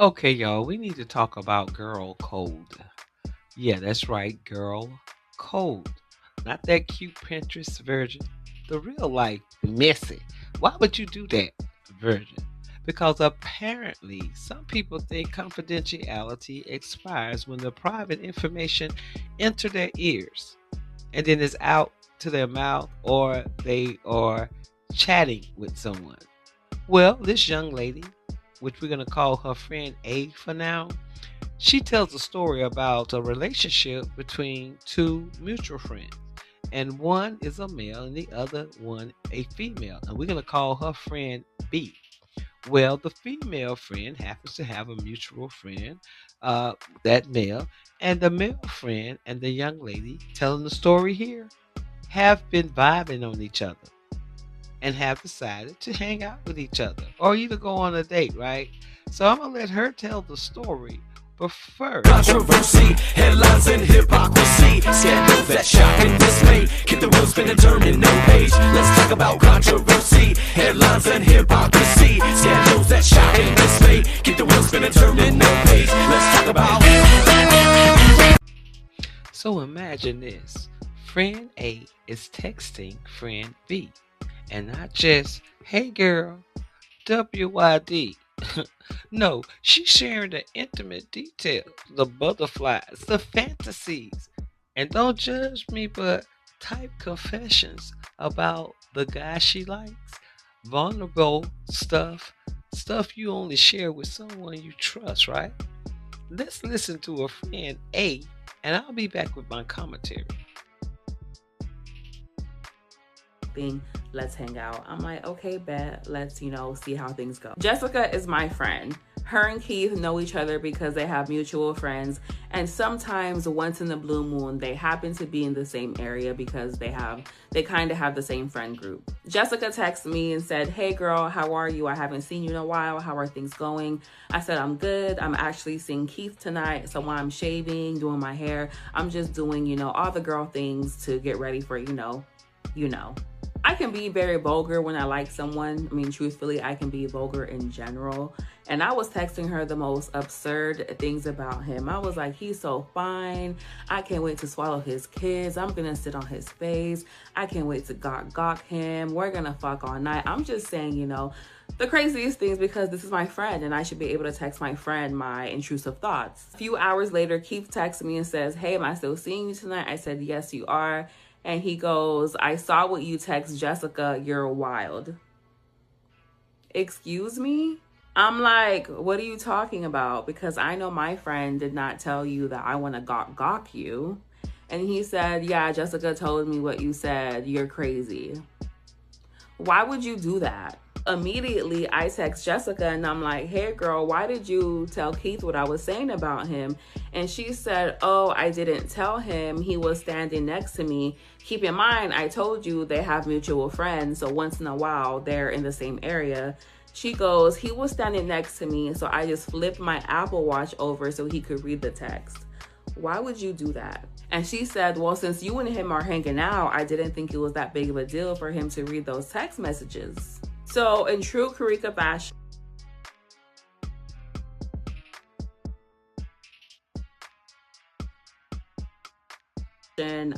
Okay, y'all, we need to talk about girl code. Yeah, that's right, girl code. Not that cute Pinterest version. The real life, messy. Why would you do that version? Because apparently, some people think confidentiality expires when the private information enter their ears and then is out to their mouth or they are chatting with someone. Well, this young lady, which we're going to call her friend A for now, she tells a story about a relationship between two mutual friends. And one is a male and the other one a female. And we're going to call her friend B. Well, the female friend happens to have a mutual friend, that male, and the male friend and the young lady telling the story here have been vibing on each other and have decided to hang out with each other or either go on a date, right? So I'm gonna let her tell the story. But first, Controversy, headlines and hypocrisy, scandals that shock and dismay. Keep the wheels spinning, turning no page. Let's talk about controversy, headlines and hypocrisy, scandals that shock and dismay. Keep the wheels spinning, turning no page. Let's talk about. so imagine this: friend A is texting friend B, and not just "Hey girl, WYD." No, she's sharing the intimate details, the butterflies, the fantasies. And don't judge me, but type confessions about the guy she likes. Vulnerable stuff, stuff you only share with someone you trust, right? Let's listen to a friend A, and I'll be back with my commentary. Thing, let's hang out. I'm like, okay, bet. Let's, see how things go. Jessica is my friend. Her and Keith know each other because they have mutual friends. And sometimes once in the blue moon, they happen to be in the same area because they kind of have the same friend group. Jessica texted me and said, hey girl, how are you? I haven't seen you in a while. How are things going? I said, I'm good. I'm actually seeing Keith tonight. So while I'm shaving, doing my hair, I'm just doing, all the girl things to get ready for, you know. I can be very vulgar when I like someone. I mean, truthfully, I can be vulgar in general. And I was texting her the most absurd things about him. I was like, he's so fine. I can't wait to swallow his kids. I'm going to sit on his face. I can't wait to gawk him. We're going to fuck all night. I'm just saying, the craziest things because this is my friend and I should be able to text my friend my intrusive thoughts. A few hours later, Keith texts me and says, hey, am I still seeing you tonight? I said, yes, you are. And he goes, I saw what you text Jessica, you're wild. Excuse me? I'm like, what are you talking about? Because I know my friend did not tell you that I want to gawk you. And he said, yeah, Jessica told me what you said. You're crazy. Why would you do that? Immediately, I text Jessica and I'm like, hey girl, why did you tell Keith what I was saying about him? And she said, oh, I didn't tell him. He was standing next to me. Keep in mind, I told you they have mutual friends. So once in a while, they're in the same area. She goes, he was standing next to me. So I just flipped my Apple Watch over so he could read the text. Why would you do that? And she said, well, since you and him are hanging out, I didn't think it was that big of a deal for him to read those text messages. So in true Karika fashion,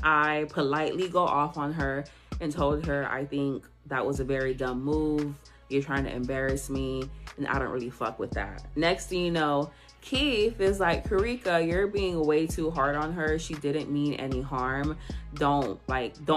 I politely go off on her and told her I think that was a very dumb move. You're trying to embarrass me and I don't really fuck with that. Next thing you know, Keith is like, Karika, you're being way too hard on her. She didn't mean any harm. Don't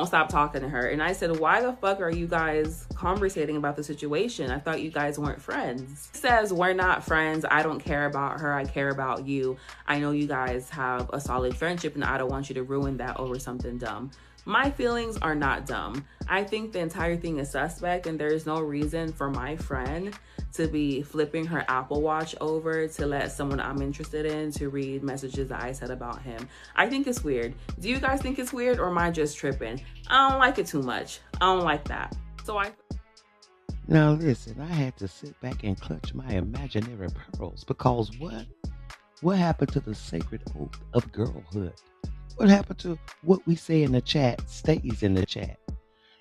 stop talking to her. And I said, why the fuck are you guys conversating about the situation? I thought you guys weren't friends. He says, we're not friends. I don't care about her. I care about you. I know you guys have a solid friendship and I don't want you to ruin that over something dumb. My feelings are not dumb. I think the entire thing is suspect and there's no reason for my friend to be flipping her Apple Watch over to let someone I'm interested in to read messages that I said about him. I think it's weird. Do you guys think it's weird or am I just tripping? I don't like it too much. I don't like that. Now listen, I had to sit back and clutch my imaginary pearls because what? What happened to the sacred oath of girlhood? What happened to what we say in the chat stays in the chat?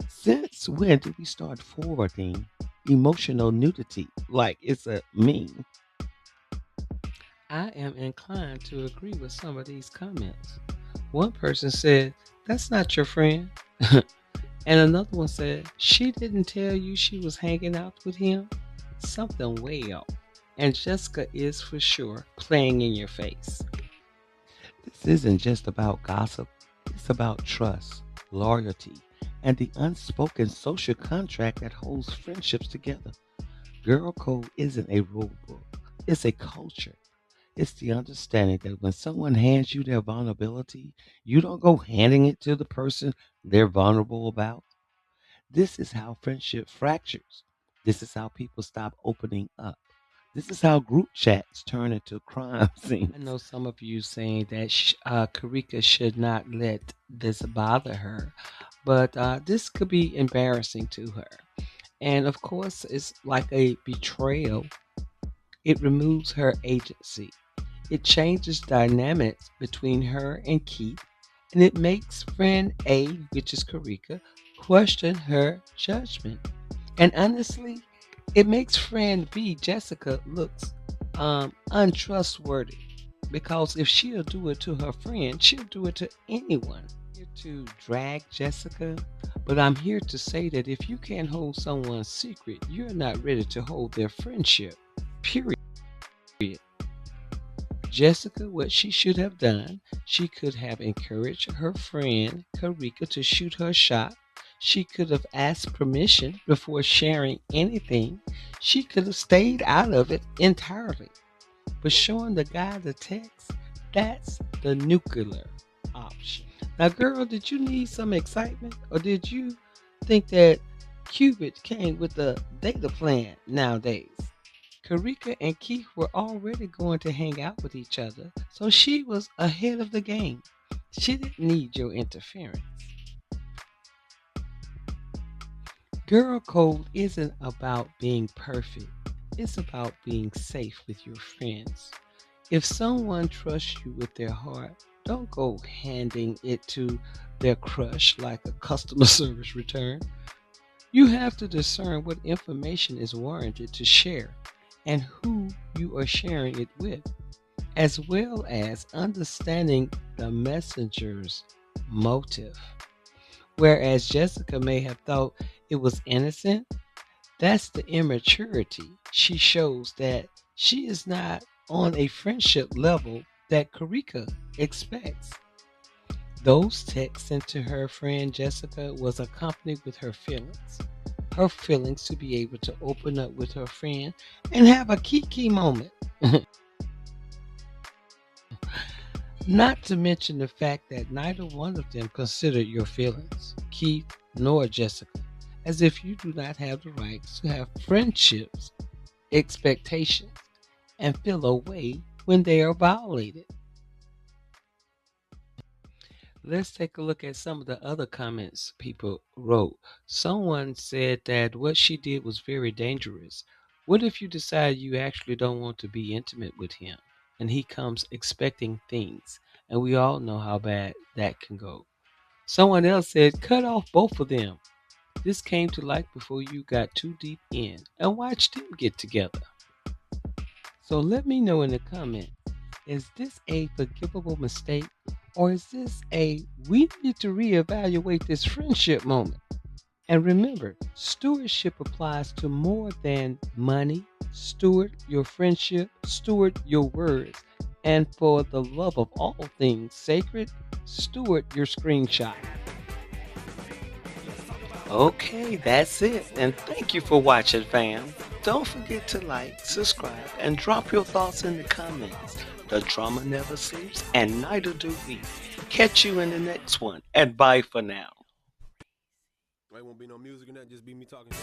Since when did we start forwarding emotional nudity like it's a meme? I am inclined to agree with some of these comments. One person said, "That's not your friend." And another one said, "She didn't tell you she was hanging out with him? Something way off." And Jessica is for sure playing in your face. This isn't just about gossip, it's about trust, loyalty, and the unspoken social contract that holds friendships together. Girl code isn't a rule book, it's a culture. It's the understanding that when someone hands you their vulnerability, you don't go handing it to the person they're vulnerable about. This is how friendship fractures. This is how people stop opening up. This is how group chats turn into crime scenes. I know some of you saying that Karika should not let this bother her, but this could be embarrassing to her. And of course, it's like a betrayal. It removes her agency. It changes dynamics between her and Keith, and it makes friend A, which is Karika, question her judgment. And honestly, it makes friend B, Jessica, looks untrustworthy. Because if she'll do it to her friend, she'll do it to anyone. Here to drag Jessica, but I'm here to say that if you can't hold someone's secret, you're not ready to hold their friendship. Period. Jessica, what she should have done, she could have encouraged her friend Karika to shoot her shot. She could have asked permission before sharing anything. She could have stayed out of it entirely. But showing the guy the text, that's the nuclear option. Now, girl, did you need some excitement? Or did you think that Cupid came with a data plan nowadays? Karika and Keith were already going to hang out with each other, so she was ahead of the game. She didn't need your interference. Girl code isn't about being perfect, it's about being safe with your friends. If someone trusts you with their heart, don't go handing it to their crush like a customer service return. You have to discern what information is warranted to share and who you are sharing it with, as well as understanding the messenger's motive. Whereas Jessica may have thought it was innocent, that's the immaturity. She shows that she is not on a friendship level that Karika expects. Those texts sent to her friend Jessica was accompanied with her feelings. Her feelings to be able to open up with her friend and have a kiki moment. Not to mention the fact that neither one of them considered your feelings, Keith nor Jessica, as if you do not have the rights to have friendships, expectations, and feel a way when they are violated. Let's take a look at some of the other comments people wrote. Someone said that what she did was very dangerous. What if you decide you actually don't want to be intimate with him and he comes expecting things? And we all know how bad that can go. Someone else said, cut off both of them. This came to light before you got too deep in and watch them get together. So let me know in the comment, is this a forgivable mistake or is this a we need to reevaluate this friendship moment? And remember, stewardship applies to more than money. Steward your friendship, steward your words, and for the love of all things sacred, steward your screenshot. Okay, that's it. And thank you for watching, fam. Don't forget to like, subscribe, and drop your thoughts in the comments. The drama never sleeps, and neither do we. Catch you in the next one, and bye for now. There won't be no music in that, just be me talking.